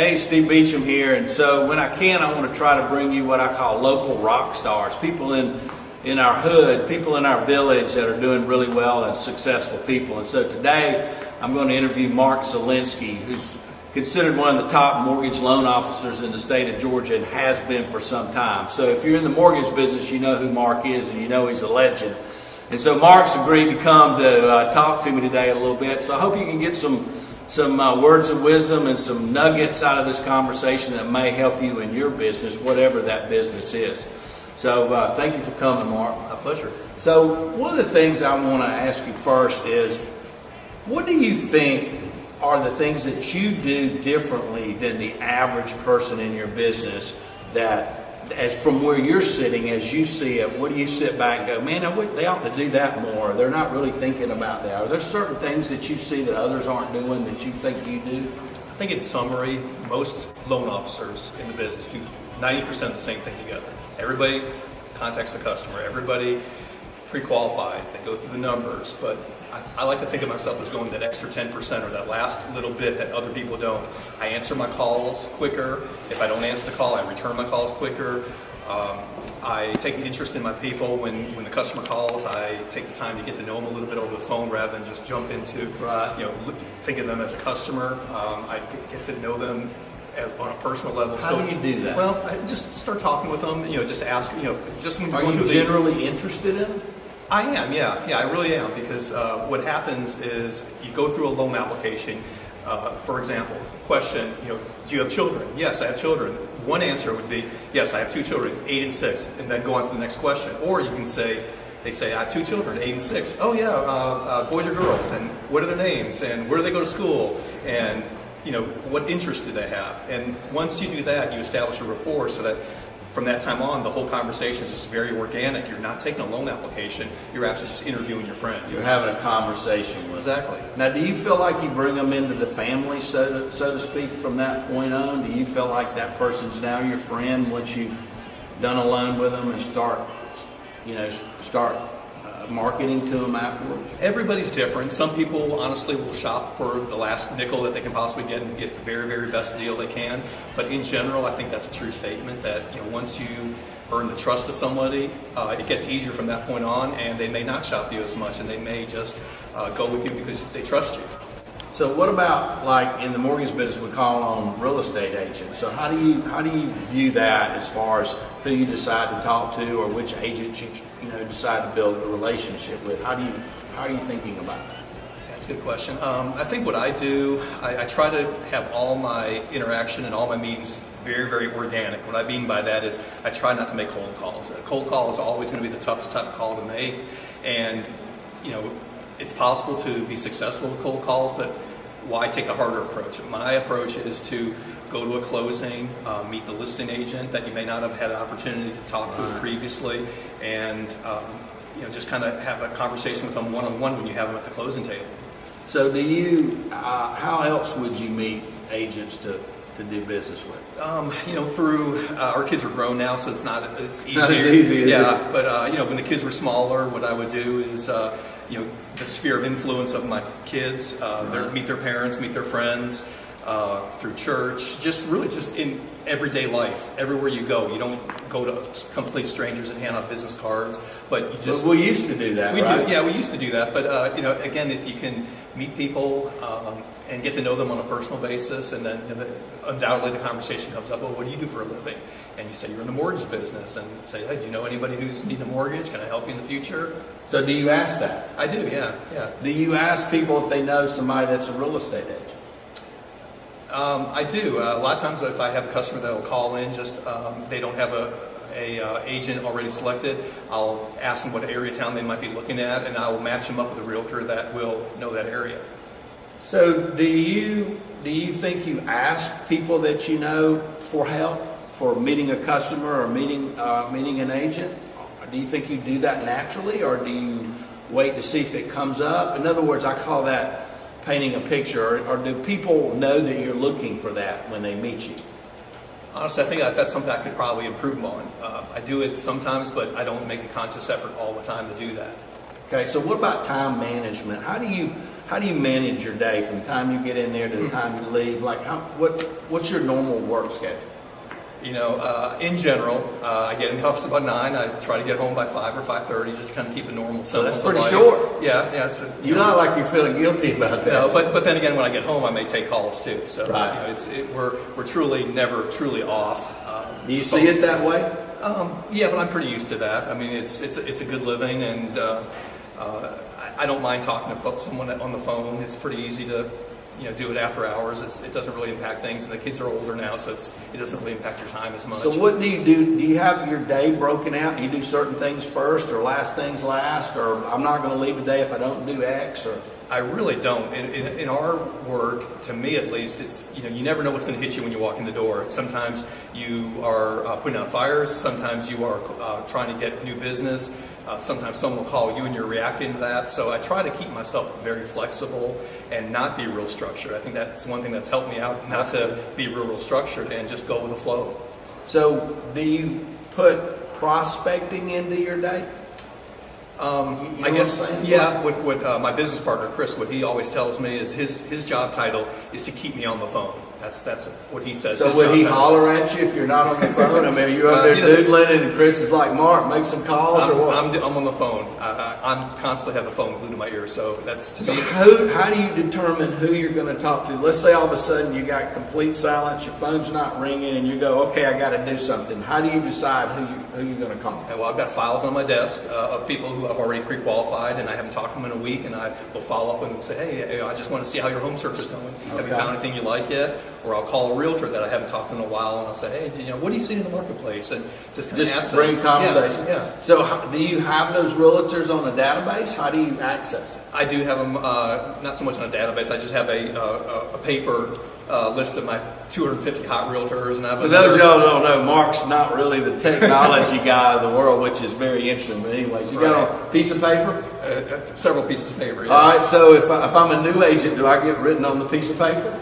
Hey, Steve Beecham here, and so when I can, I want to try to bring you what I call local rock stars, people in our hood, people in our village that are doing really well and successful people. And so today, I'm going to interview Mark Zielinski, who's considered one of the top mortgage loan officers in the state of Georgia and has been for some time. So if you're in the mortgage business, you know who Mark is and you know he's a legend. And so Mark's agreed to come to talk to me today a little bit. So I hope you can get some words of wisdom and some nuggets out of this conversation that may help you in your business, whatever that business is. So thank you for coming, Mark. My pleasure. So one of the things I want to ask you first is, what do you think are the things that you do differently than the average person in your business, that as from where you're sitting, as you see it, what do you sit back and go, man, they ought to do that more? They're not really thinking about that. Are there certain things that you see that others aren't doing that you think you do? I think in summary, most loan officers in the business do 90% of the same thing together. Everybody contacts the customer. Everybody pre-qualifies. They go through the numbers. But I like to think of myself as going that extra 10% or that last little bit that other people don't. I answer my calls quicker. If I don't answer the call, I return my calls quicker. I take an interest in my people. When the customer calls, I take the time to get to know them a little bit over the phone rather than just jump into, think of them as a customer. I get to know them as on a personal level. How do you do that? Well, I just start talking with them. Just ask. Just when are you generally interested in? I am, yeah, I really am, because what happens is you go through a loan application. For example, question, do you have children? Yes, I have children. One answer would be, yes, I have 2 children, 8 and 6, and then go on to the next question. Or you can say, they say, I have 2 children, 8 and 6. Oh yeah, boys or girls, and what are their names, and where do they go to school, and what interests do they have? And once you do that, you establish a rapport so that from that time on, the whole conversation is just very organic. You're not taking a loan application. You're actually just interviewing your friend. You're having a conversation with them. Exactly. Now, do you feel like you bring them into the family, so to speak, from that point on? Do you feel like that person's now your friend once you've done a loan with them and start marketing to them afterwards? Everybody's different. Some people honestly will shop for the last nickel that they can possibly get and get the very, very best deal they can. But in general, I think that's a true statement that once you earn the trust of somebody, it gets easier from that point on, and they may not shop you as much, and they may just go with you because they trust you. So what about, like in the mortgage business, we call on real estate agents? So how do you view that as far as who you decide to talk to or which agent you decide to build a relationship with? How are you thinking about that? That's a good question. I think what I do, I try to have all my interaction and all my meetings very, very organic. What I mean by that is I try not to make cold calls. A cold call is always going to be the toughest type of call to make, and it's possible to be successful with cold calls, but why take the harder approach? My approach is to go to a closing, meet the listing agent that you may not have had an opportunity to talk to previously, and just kind of have a conversation with them one-on-one when you have them at the closing table. So how else would you meet agents to do business with? Through our kids are grown now, so it's not as easy. Not as easy, is yeah, but when the kids were smaller, what I would do is the sphere of influence of my kids, meet their parents, meet their friends, through church, just in everyday life, everywhere you go. You don't go to complete strangers and hand out business cards, but you just... But we used to do that, right? Yeah, we used to do that, but again, if you can meet people and get to know them on a personal basis, and then undoubtedly the conversation comes up, well, what do you do for a living? And you say you're in the mortgage business, and say, hey, do you know anybody who's needing a mortgage? Can I help you in the future? So do you ask that? I do, yeah. Do you ask people if they know somebody that's a real estate agent? I do. A lot of times if I have a customer that will call in, they don't have a agent already selected, I'll ask them what area of town they might be looking at, and I will match them up with a realtor that will know that area. So do you think you ask people that you know for help, for meeting a customer or meeting an agent? Or do you think you do that naturally, or do you wait to see if it comes up? In other words, I call that painting a picture, or do people know that you're looking for that when they meet you? Honestly, I think that's something I could probably improve on. I do it sometimes, but I don't make a conscious effort all the time to do that. Okay, so what about time management? How do how do you manage your day from the time you get in there to the time you leave? Like, what's your normal work schedule? You know, in general, I get in the office about 9. I try to get home by 5 or 5:30, just to kind of keep a normal. So that's semblance pretty of life. short. Yeah. You're not like you're feeling guilty about that. No, but then again, when I get home, I may take calls too. So right. We're truly never truly off. Do you see it that way? Yeah, but I'm pretty used to that. I mean, it's a good living, and I don't mind talking to someone on the phone. It's pretty easy to do it after hours. It doesn't really impact things, and the kids are older now, so it doesn't really impact your time as much. So what do you do? Do you have your day broken out? Do you do certain things first or last things last? Or I'm not going to leave a day if I don't do X? Or I really don't. In our work, to me at least, it's you never know what's going to hit you when you walk in the door. Sometimes you are putting out fires. Sometimes you are trying to get new business. Sometimes someone will call you and you're reacting to that. So I try to keep myself very flexible and not be real structured. I think that's one thing that's helped me out, not to be real structured and just go with the flow. So do you put prospecting into your day? I guess, yeah. What my business partner Chris, what he always tells me is his job title is to keep me on the phone. That's what he says. So would he holler at you if you're not on the phone? I mean, you're up there doodling, and Chris is like, "Mark, make some calls," or what? I'm on the phone. I'm constantly have the phone glued to my ear. So that's to me. How do you determine who you're going to talk to? Let's say all of a sudden you got complete silence, your phone's not ringing, and you go, "Okay, I got to do something." How do you decide who you're going to call? Well, I've got files on my desk of people who I've already pre-qualified, and I haven't talked to them in a week, and I will follow up with them and say, "Hey, I just want to see how your home search is going. Okay. Have you found anything you like yet?" Or I'll call a realtor that I haven't talked to in a while, and I'll say, "Hey, what do you see in the marketplace?" And just kind of ask them. Bring conversation. Yeah. So, do you have those realtors on a database? How do you access them? I do have them, not so much on a database. I just have a paper list of my 250 hot realtors. And For those of y'all who don't know, Mark's not really the technology guy of the world, which is very interesting. But anyways, you got a piece of paper? Several pieces of paper. Yeah. All right. So if I'm a new agent, do I get written on the piece of paper?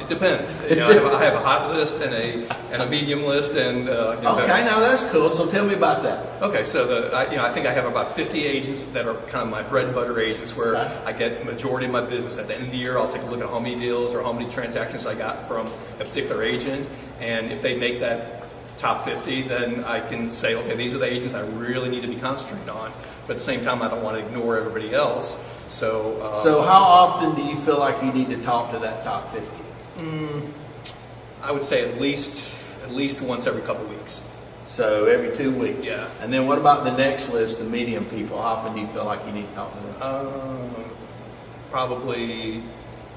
It depends. I have a hot list and a medium list, and okay. Now that's cool. So tell me about that. Okay. So I think I have about 50 agents that are kind of my bread and butter agents, where I get majority of my business. At the end of the year, I'll take a look at how many deals or how many transactions I got from a particular agent, and if they make that top 50, then I can say, okay, these are the agents I really need to be concentrating on. But at the same time, I don't want to ignore everybody else. So how often do you feel like you need to talk to that top 50? I would say at least once every couple weeks. So every 2 weeks. Yeah. And then what about the next list, the medium people? How often do you feel like you need to talk to them? Probably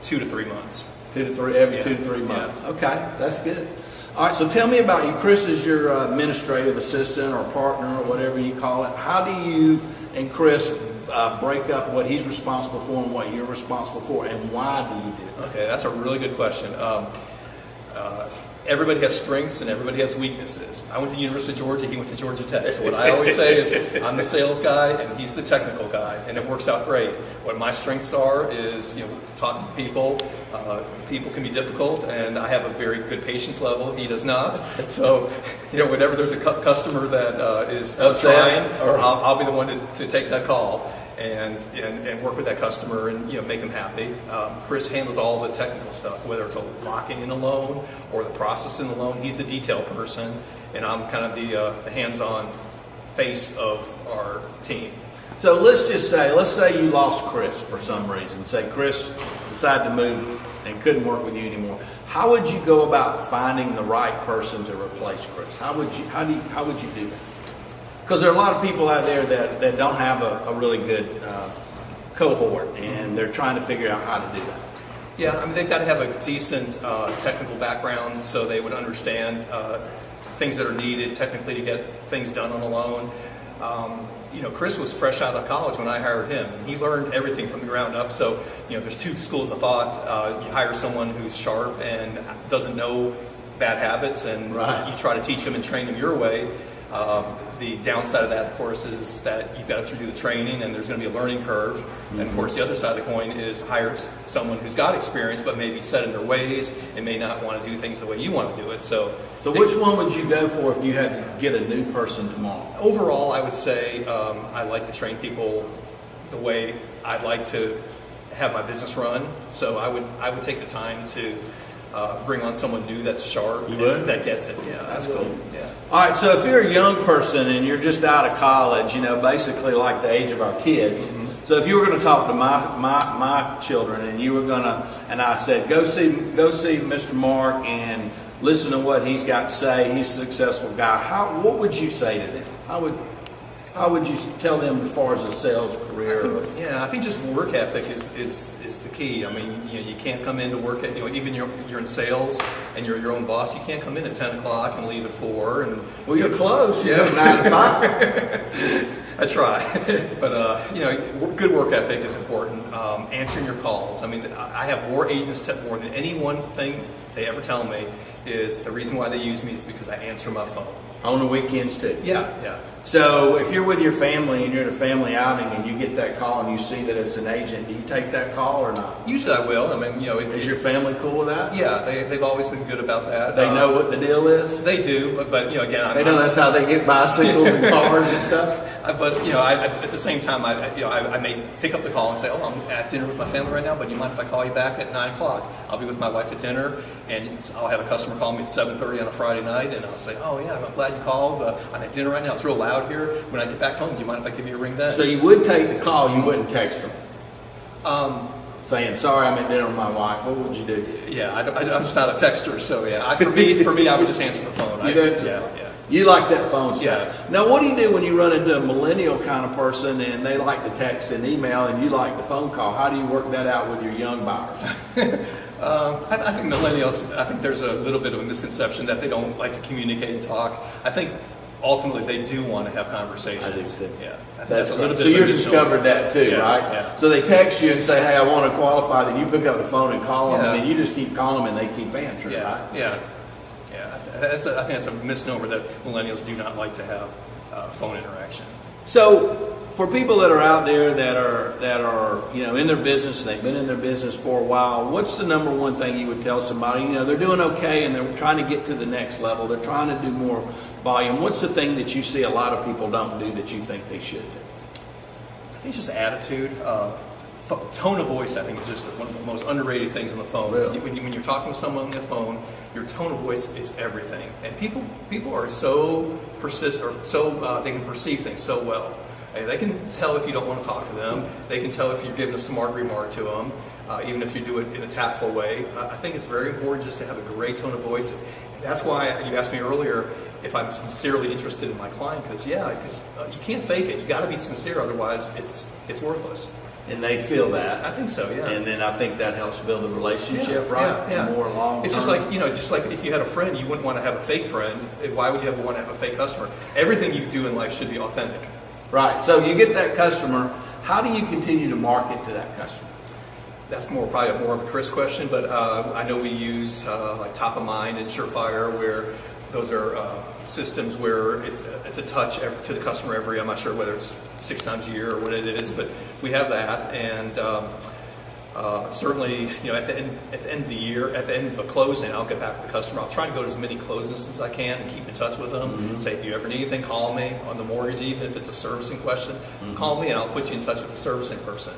2 to 3 months. Every 2 to 3 months. Yeah. Okay, that's good. All right, so tell me about you. Chris is your administrative assistant or partner or whatever you call it. How do you and Chris break up what he's responsible for and what you're responsible for, and why do you do it? Okay, that's a really good question. Everybody has strengths and everybody has weaknesses. I went to the University of Georgia, he went to Georgia Tech. So what I always say is I'm the sales guy and he's the technical guy, and it works out great. What my strengths are is talking to people. People can be difficult, and I have a very good patience level. He does not. So whenever there's a customer that is trying, I'll be the one to take that call and work with that customer and make them happy. Chris handles all the technical stuff, whether it's locking in a loan or the process in the loan. He's the detail person, and I'm kind of the hands-on face of our team. So let's say you lost Chris for some reason. Say Chris decided to move and couldn't work with you anymore. How would you go about finding the right person to replace Chris? How would you do that? Because there are a lot of people out there that don't have a really good cohort, and they're trying to figure out how to do that. Yeah, I mean, they've got to have a decent technical background so they would understand things that are needed technically to get things done on a loan. Chris was fresh out of college when I hired him, and he learned everything from the ground up. So, there's two schools of thought. You hire someone who's sharp and doesn't know bad habits, and you try to teach him and train him your way. The downside of that, of course, is that you've got to do the training, and there's going to be a learning curve. Mm-hmm. And of course, the other side of the coin is hire someone who's got experience, but maybe set in their ways and may not want to do things the way you want to do it. So which one would you go for if you had to get a new person tomorrow? Overall, I would say I like to train people the way I'd like to have my business run. So I would take the time to bring on someone new that's sharp. You would? That gets it. Yeah, That's cool. Yeah. All right, so if you're a young person and you're just out of college, basically like the age of our kids. So if you were going to talk to my children and you were going to, and I said, go see Mr. Mark and listen to what he's got to say. He's a successful guy. What would you say to them? How would you tell them as far as a sales career? I think just work ethic is the key. I mean, you can't come in to work at, even you're in sales and you're your own boss. You can't come in at 10 o'clock and leave at 4. And well, you're close. You have 9 to 5. I try, but good work ethic is important. Answering your calls. I mean, I have more agents tell more than any one thing they ever tell me is the reason why they use me is because I answer my phone. On the weekends too? Yeah. So if you're with your family and you're at a family outing and you get that call and you see that it's an agent, do you take that call or not? Usually I will. I mean, is your family cool with that? Yeah, they've always been good about that. They know what the deal is? They do, but again, they know that's how they get bicycles and cars and stuff? But at the same time, I may pick up the call and say, "Oh, I'm at dinner with my family right now, but you mind if I call you back at 9 o'clock? I'll be with my wife at dinner, and I'll have a customer call me at 7:30 on a Friday night, and I'll say, "Oh yeah, I'm glad you called. I'm at dinner right now. It's real loud here. When I get back home, do you mind if I give you a ring then?" So you would take the call, you wouldn't text them? Saying, "Sorry, I'm at dinner with my wife." What would you do? Yeah, I'm just not a texter, so yeah. For me, I would just answer the phone. Yeah. You like that phone stuff. Yeah. Now, what do you do when you run into a millennial kind of person and they like to text and email and you like the phone call? How do you work that out with your young buyers? I think millennials, there's a little bit of a misconception that they don't like to communicate and talk. I think ultimately they do want to have conversations. I do too. Yeah. That's a little bit. So you've discovered that too, right? Yeah. So they text you and say, "Hey, I want to qualify." Then you pick up the phone and call them, Yeah. and then you just keep calling them and they keep answering, right? Yeah. I think that's a misnomer that millennials do not like to have phone interaction. So, for people that are out there that are in their business, they've been in their business for a while, what's the number one thing you would tell somebody? They're doing okay and they're trying to get to the next level. They're trying to do more volume. What's the thing that you see a lot of people don't do that you think they should do? I think it's just attitude. Tone of voice, I think, is just one of the most underrated things on the phone. Really? When you're talking with someone on the phone, your tone of voice is everything. And people are so they can perceive things so well. They can tell if you don't want to talk to them. They can tell if you're giving a smart remark to them, even if you do it in a tactful way. I think it's very important just to have a great tone of voice. That's why you asked me earlier if I'm sincerely interested in my client, because you can't fake it. You got to be sincere, otherwise it's worthless. And they feel that. I think so, yeah. And then I think that helps build a relationship, right? Yeah. More long term. It's just like if you had a friend, you wouldn't want to have a fake friend. Why would you want to have a fake customer? Everything you do in life should be authentic. Right. So you get that customer. How do you continue to market to that customer? That's probably more of a Chris question, but I know we use like Top of Mind and Surefire, where those are systems where it's a touch to the customer I'm not sure whether it's 6 times a year or what it is, but we have that. And certainly, at the end of the year, at the end of a closing, I'll get back to the customer. I'll try to go to as many closings as I can and keep in touch with them. Mm-hmm. Say, if you ever need anything, call me on the mortgage, even if it's a servicing question. Mm-hmm. Call me and I'll put you in touch with the servicing person.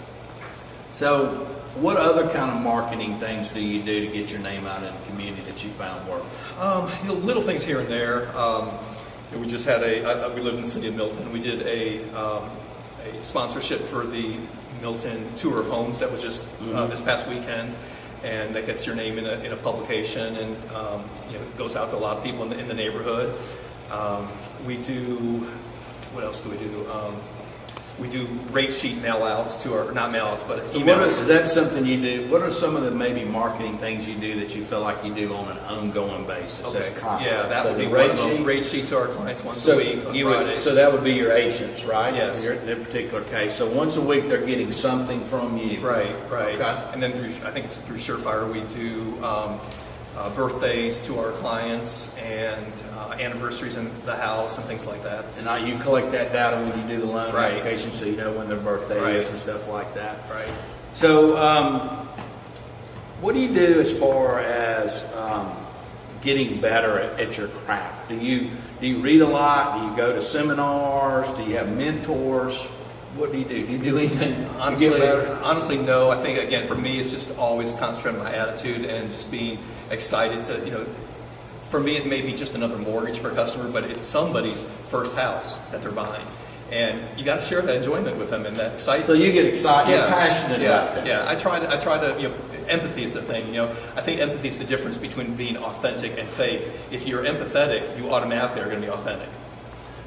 So, what other kind of marketing things do you do to get your name out in the community that you found work? Little things here and there. We just had we live in the city of Milton. We did a sponsorship for the Milton tour of homes that was just this past weekend, and that gets your name in a publication, and it goes out to a lot of people in the neighborhood. We do, what else do we do? We do rate sheet mail-outs to our, not mail-outs, but emails. Is that something you do? What are some of the maybe marketing things you do that you feel like you do on an ongoing basis? Okay. Yeah, that would be rate sheet to our clients once a week on Fridays. So that would be your agents, right? Yes. In that particular case. So once a week they're getting something from you. Right. Okay. And then I think it's through Surefire, we do birthdays to our clients and anniversaries in the house and things like that. And you collect that data when you do the loan right. application, so you know when their birthday right. is and stuff like that. Right. So what do you do as far as getting better at your craft? Do you read a lot? Do you go to seminars? Do you have mentors? What do? Do you do anything to Honestly, get better? honestly, no. I think, again, for me, it's just always concentrating on my attitude and just being excited to, for me, it may be just another mortgage for a customer, but it's somebody's first house that they're buying. And you got to share that enjoyment with them and that excitement. So you get excited, you're passionate about that. Yeah, I try to, empathy is the thing, I think empathy is the difference between being authentic and fake. If you're empathetic, you automatically are going to be authentic.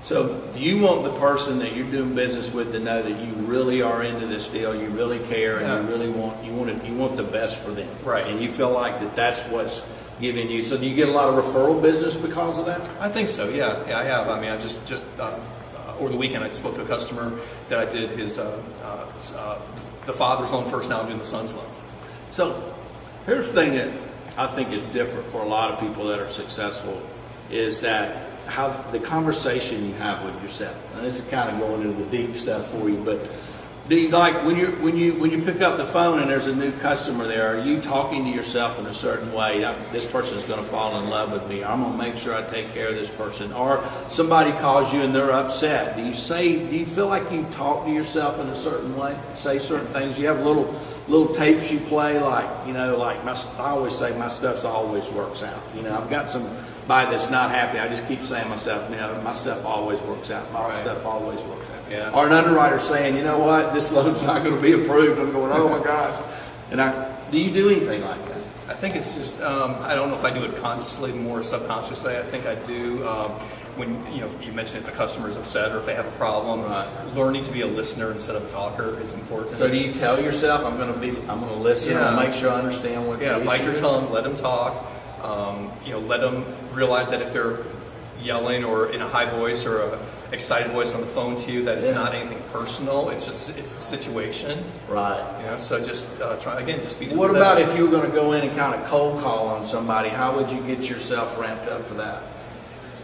So you want the person that you're doing business with to know that you really are into this deal, you really care, and you really want the best for them. Right. And you feel like that's what's giving you. So do you get a lot of referral business because of that? I think so. Yeah, I have. I mean, I just over the weekend I spoke to a customer that I did his the father's loan first. Now I'm doing the son's loan. So here's the thing that I think is different for a lot of people that are successful is that how the conversation you have with yourself. And this is kind of going into the deep stuff for you, but do you like when you pick up the phone and there's a new customer there, are you talking to yourself in a certain way? This person is going to fall in love with me. I'm going to make sure I take care of this person. Or somebody calls you and they're upset. Do you feel like you talk to yourself in a certain way? Say certain things. You have little tapes you play, like I always say my stuff always works out. I've got somebody that's not happy. I just keep saying to myself, my stuff always works out. My stuff always works out. Yeah. Or an underwriter saying, you know what, this loan's not going to be approved. I'm going, oh my gosh. And do you do anything like that? I think it's just I don't know if I do it consciously, more subconsciously. I think I do. When you mentioned if the customer is upset or if they have a problem, learning to be a listener instead of a talker is important. So do you tell yourself, I'm going to listen, Yeah. and make sure I understand what? Yeah, bite your tongue, let them talk. Let them realize that if they're yelling or in a high voice or a excited voice on the phone to you, that it's not anything personal. It's the situation. Right. So just try again. Just be. What about if you were going to go in and kind of cold call on somebody? How would you get yourself ramped up for that?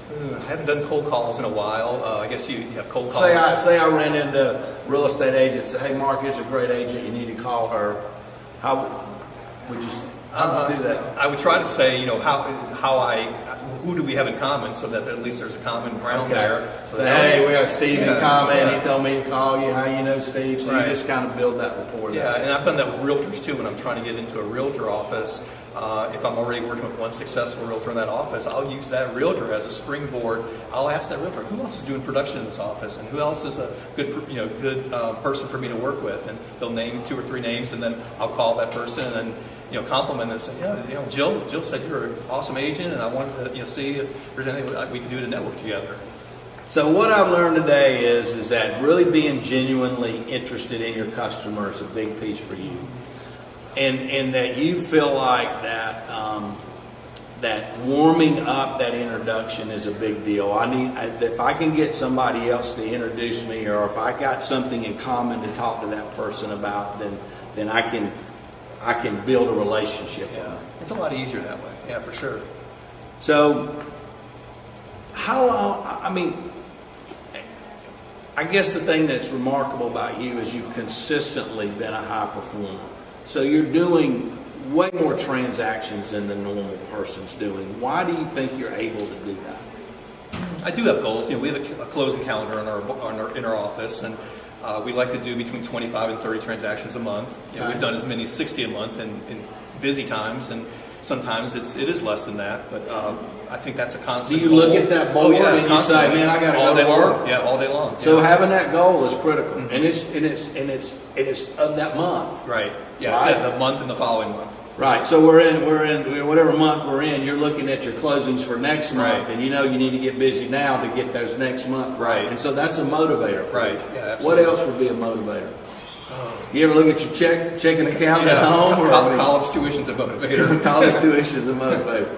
I haven't done cold calls in a while. I guess you have cold calls. Say I ran into a real estate agent. Say, hey, Mark, here's a great agent. You need to call her. How would you do that? I would try to say, who do we have in common, so that at least there's a common ground there. So hey, we have Steve in common. He told me to call you. How you know Steve? So you just kind of build that rapport. Yeah, and I've done that with realtors too. When I'm trying to get into a realtor office, if I'm already working with one successful realtor in that office, I'll use that realtor as a springboard. I'll ask that realtor, who else is doing production in this office, and who else is a good person for me to work with, and they'll name 2 or 3 names, and then I'll call that person and then compliment them and say, Jill said you're an awesome agent, and I wanted to see if there's anything we can do to network together. So what I've learned today is that really being genuinely interested in your customer is a big piece for you, and that you feel like that that warming up that introduction is a big deal. If I can get somebody else to introduce me, or if I got something in common to talk to that person about, then I can build a relationship with them. It's a lot easier that way. Yeah, for sure. So, how long? I guess the thing that's remarkable about you is you've consistently been a high performer. So you're doing way more transactions than the normal person's doing. Why do you think you're able to do that? I do have goals. We have a closing calendar in our office, and we like to do between 25 and 30 transactions a month. We've done as many as 60 a month in busy times, and sometimes it is less than that. But I think that's a constant. Do you look at that board and you say, "Man, I got to go to work"? Yeah, all day long. So having that goal is critical, and it's of that month. Right. Yeah. Right? It's the month and the following month. Right. So we're in whatever month we're in. You're looking at your closings for next month, Right. and you need to get busy now to get those next month. Right. And so that's a motivator. For Right. you. Yeah. Absolutely. What else would be a motivator? You ever look at your checking account at home? Or college tuition's a motivator. College tuition's a motivator.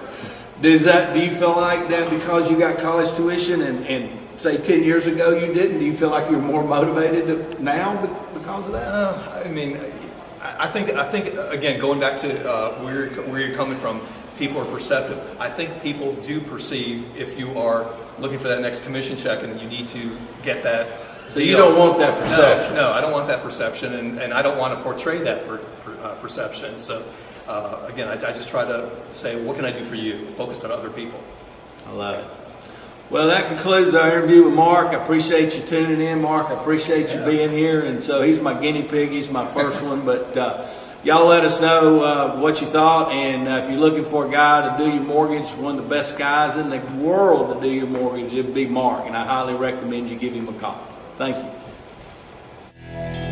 Do you feel like that because you got college tuition and say 10 years ago you didn't? Do you feel like you're more motivated now because of that? I think again, going back to where you're coming from, people are perceptive. I think people do perceive if you are looking for that next commission check and you need to get that. So you don't want that perception? No, I don't want that perception, and I don't want to portray that perception. So again, I just try to say, what can I do for you? Focus on other people. I love it. Well, that concludes our interview with Mark. I appreciate you tuning in, Mark. I appreciate you being here. And so he's my guinea pig. He's my first one. But y'all let us know what you thought. And if you're looking for a guy to do your mortgage, one of the best guys in the world to do your mortgage, it'd be Mark. And I highly recommend you give him a call. Thank you.